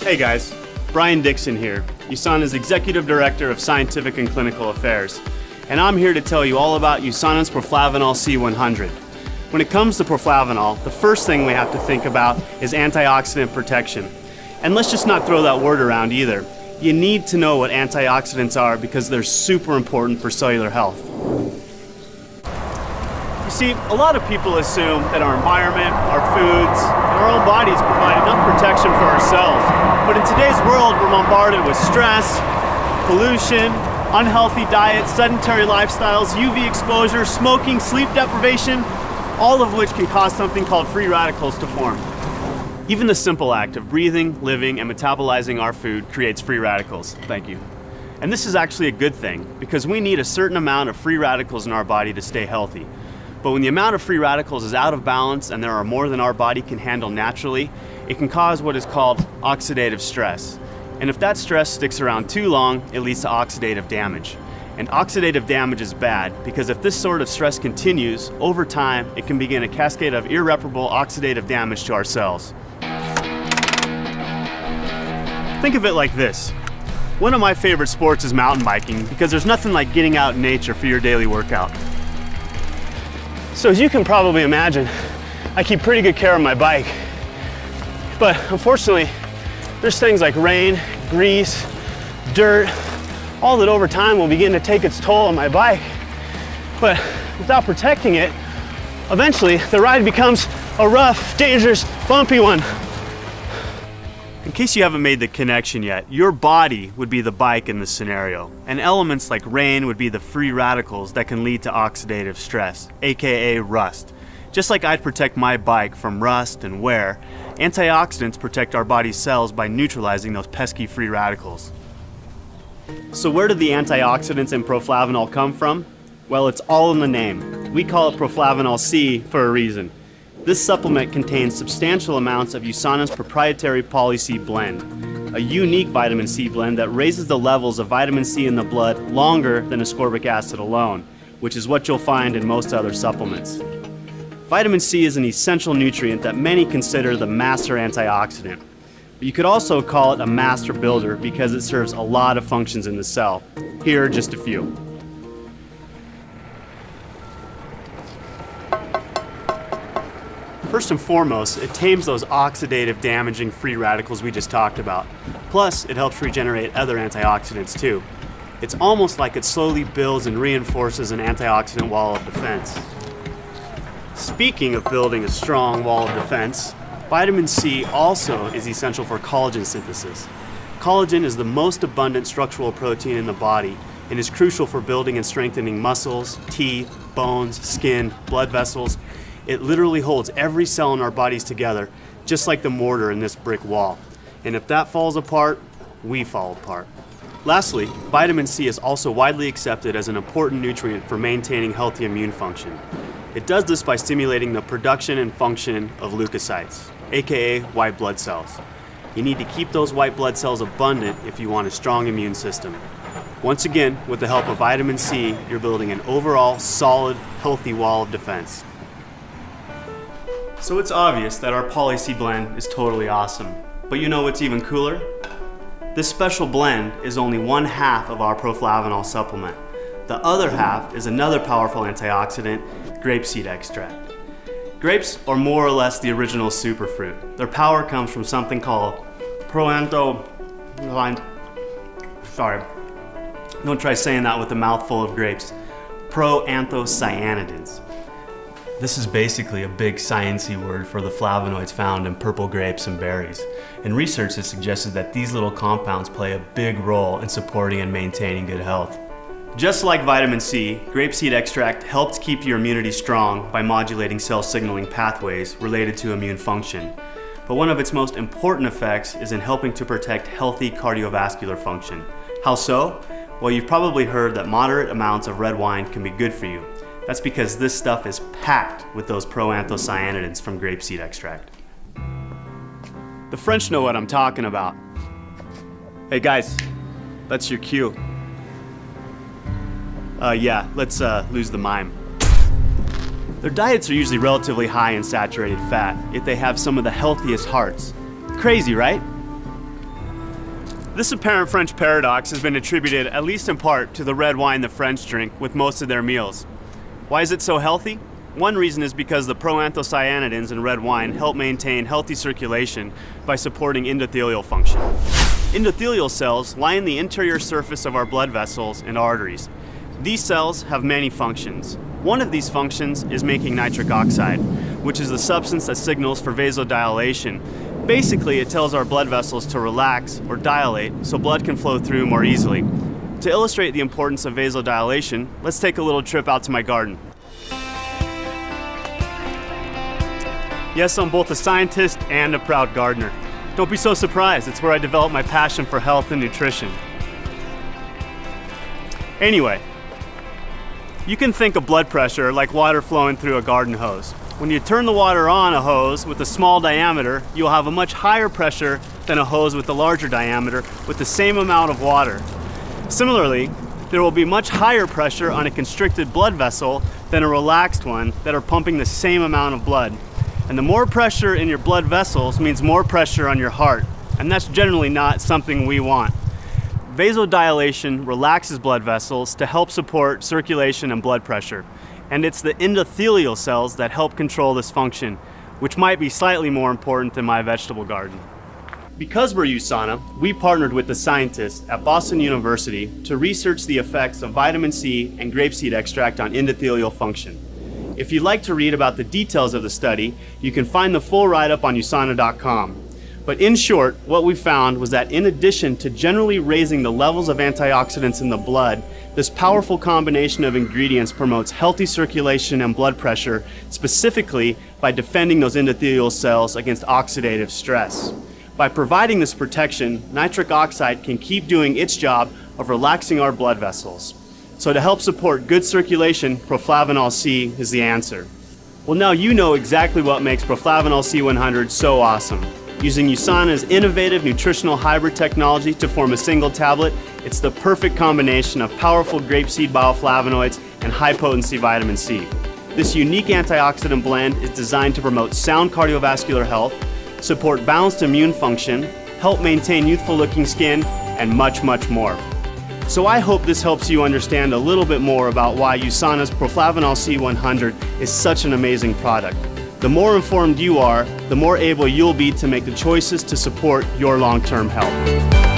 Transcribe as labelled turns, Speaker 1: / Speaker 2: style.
Speaker 1: Hey guys, Brian Dixon here, USANA's Executive Director of Scientific and Clinical Affairs, and I'm here to tell you all about USANA's Proflavanol C100. When it comes to Proflavanol, the first thing we have to think about is antioxidant protection. And let's just not throw that word around either. You need to know what antioxidants are because they're super important for cellular health. You see, a lot of people assume that our environment, our foods, and our own bodies provide enough protection for ourselves. But in today's world, we're bombarded with stress, pollution, unhealthy diets, sedentary lifestyles, UV exposure, smoking, sleep deprivation, all of which can cause something called free radicals to form. Even the simple act of breathing, living, and metabolizing our food creates free radicals. Thank you. And this is actually a good thing because we need a certain amount of free radicals in our body to stay healthy. But when the amount of free radicals is out of balance and there are more than our body can handle naturally, it can cause what is called oxidative stress. And if that stress sticks around too long, it leads to oxidative damage. And oxidative damage is bad because if this sort of stress continues, over time, it can begin a cascade of irreparable oxidative damage to our cells. Think of it like this. One of my favorite sports is mountain biking because there's nothing like getting out in nature for your daily workout. So as you can probably imagine, I keep pretty good care of my bike. But unfortunately, there's things like rain, grease, dirt, all that over time will begin to take its toll on my bike. But without protecting it, eventually the ride becomes a rough, dangerous, bumpy one. In case you haven't made the connection yet, your body would be the bike in this scenario, and elements like rain would be the free radicals that can lead to oxidative stress, aka rust. Just like I'd protect my bike from rust and wear, antioxidants protect our body's cells by neutralizing those pesky free radicals. So where did the antioxidants in Proflavanol come from? Well, it's all in the name. We call it Proflavanol C for a reason. This supplement contains substantial amounts of USANA's proprietary Poly-C blend, a unique vitamin C blend that raises the levels of vitamin C in the blood longer than ascorbic acid alone, which is what you'll find in most other supplements. Vitamin C is an essential nutrient that many consider the master antioxidant. But you could also call it a master builder because it serves a lot of functions in the cell. Here are just a few. First and foremost, it tames those oxidative damaging free radicals we just talked about. Plus, it helps regenerate other antioxidants too. It's almost like it slowly builds and reinforces an antioxidant wall of defense. Speaking of building a strong wall of defense, vitamin C also is essential for collagen synthesis. Collagen is the most abundant structural protein in the body and is crucial for building and strengthening muscles, teeth, bones, skin, blood vessels. It literally holds every cell in our bodies together, just like the mortar in this brick wall. And if that falls apart, we fall apart. Lastly, vitamin C is also widely accepted as an important nutrient for maintaining healthy immune function. It does this by stimulating the production and function of leukocytes, aka white blood cells. You need to keep those white blood cells abundant if you want a strong immune system. Once again, with the help of vitamin C, you're building an overall solid, healthy wall of defense. So it's obvious that our Poly-C blend is totally awesome. But you know what's even cooler? This special blend is only one half of our Proflavanol supplement. The other half is another powerful antioxidant, grapeseed extract. Grapes are more or less the original superfruit. Their power comes from something called don't try saying that with a mouthful of grapes. Proanthocyanidins. This is basically a big sciencey word for the flavonoids found in purple grapes and berries. And research has suggested that these little compounds play a big role in supporting and maintaining good health. Just like vitamin C, grapeseed extract helps keep your immunity strong by modulating cell signaling pathways related to immune function. But one of its most important effects is in helping to protect healthy cardiovascular function. How so? Well, you've probably heard that moderate amounts of red wine can be good for you. That's because this stuff is packed with those proanthocyanidins from grapeseed extract. The French know what I'm talking about. Hey guys, that's your cue. Let's lose the mime. Their diets are usually relatively high in saturated fat, yet they have some of the healthiest hearts. Crazy, right? This apparent French paradox has been attributed, at least in part, to the red wine the French drink with most of their meals. Why is it so healthy? One reason is because the proanthocyanidins in red wine help maintain healthy circulation by supporting endothelial function. Endothelial cells line the interior surface of our blood vessels and arteries. These cells have many functions. One of these functions is making nitric oxide, which is the substance that signals for vasodilation. Basically, it tells our blood vessels to relax or dilate so blood can flow through more easily. To illustrate the importance of vasodilation, let's take a little trip out to my garden. Yes, I'm both a scientist and a proud gardener. Don't be so surprised, it's where I developed my passion for health and nutrition. Anyway, you can think of blood pressure like water flowing through a garden hose. When you turn the water on a hose with a small diameter, you'll have a much higher pressure than a hose with a larger diameter with the same amount of water. Similarly, there will be much higher pressure on a constricted blood vessel than a relaxed one that are pumping the same amount of blood. And the more pressure in your blood vessels means more pressure on your heart, and that's generally not something we want. Vasodilation relaxes blood vessels to help support circulation and blood pressure. And it's the endothelial cells that help control this function, which might be slightly more important than my vegetable garden. Because we're USANA, we partnered with the scientists at Boston University to research the effects of vitamin C and grapeseed extract on endothelial function. If you'd like to read about the details of the study, you can find the full write-up on USANA.com. But in short, what we found was that in addition to generally raising the levels of antioxidants in the blood, this powerful combination of ingredients promotes healthy circulation and blood pressure, specifically by defending those endothelial cells against oxidative stress. By providing this protection, nitric oxide can keep doing its job of relaxing our blood vessels. So to help support good circulation, Proflavanol C is the answer. Well, now you know exactly what makes Proflavanol C100 so awesome. Using USANA's innovative nutritional hybrid technology to form a single tablet, it's the perfect combination of powerful grapeseed bioflavonoids and high-potency vitamin C. This unique antioxidant blend is designed to promote sound cardiovascular health, support balanced immune function, help maintain youthful-looking skin, and much, much more. So I hope this helps you understand a little bit more about why USANA's Proflavanol C100 is such an amazing product. The more informed you are, the more able you'll be to make the choices to support your long-term health.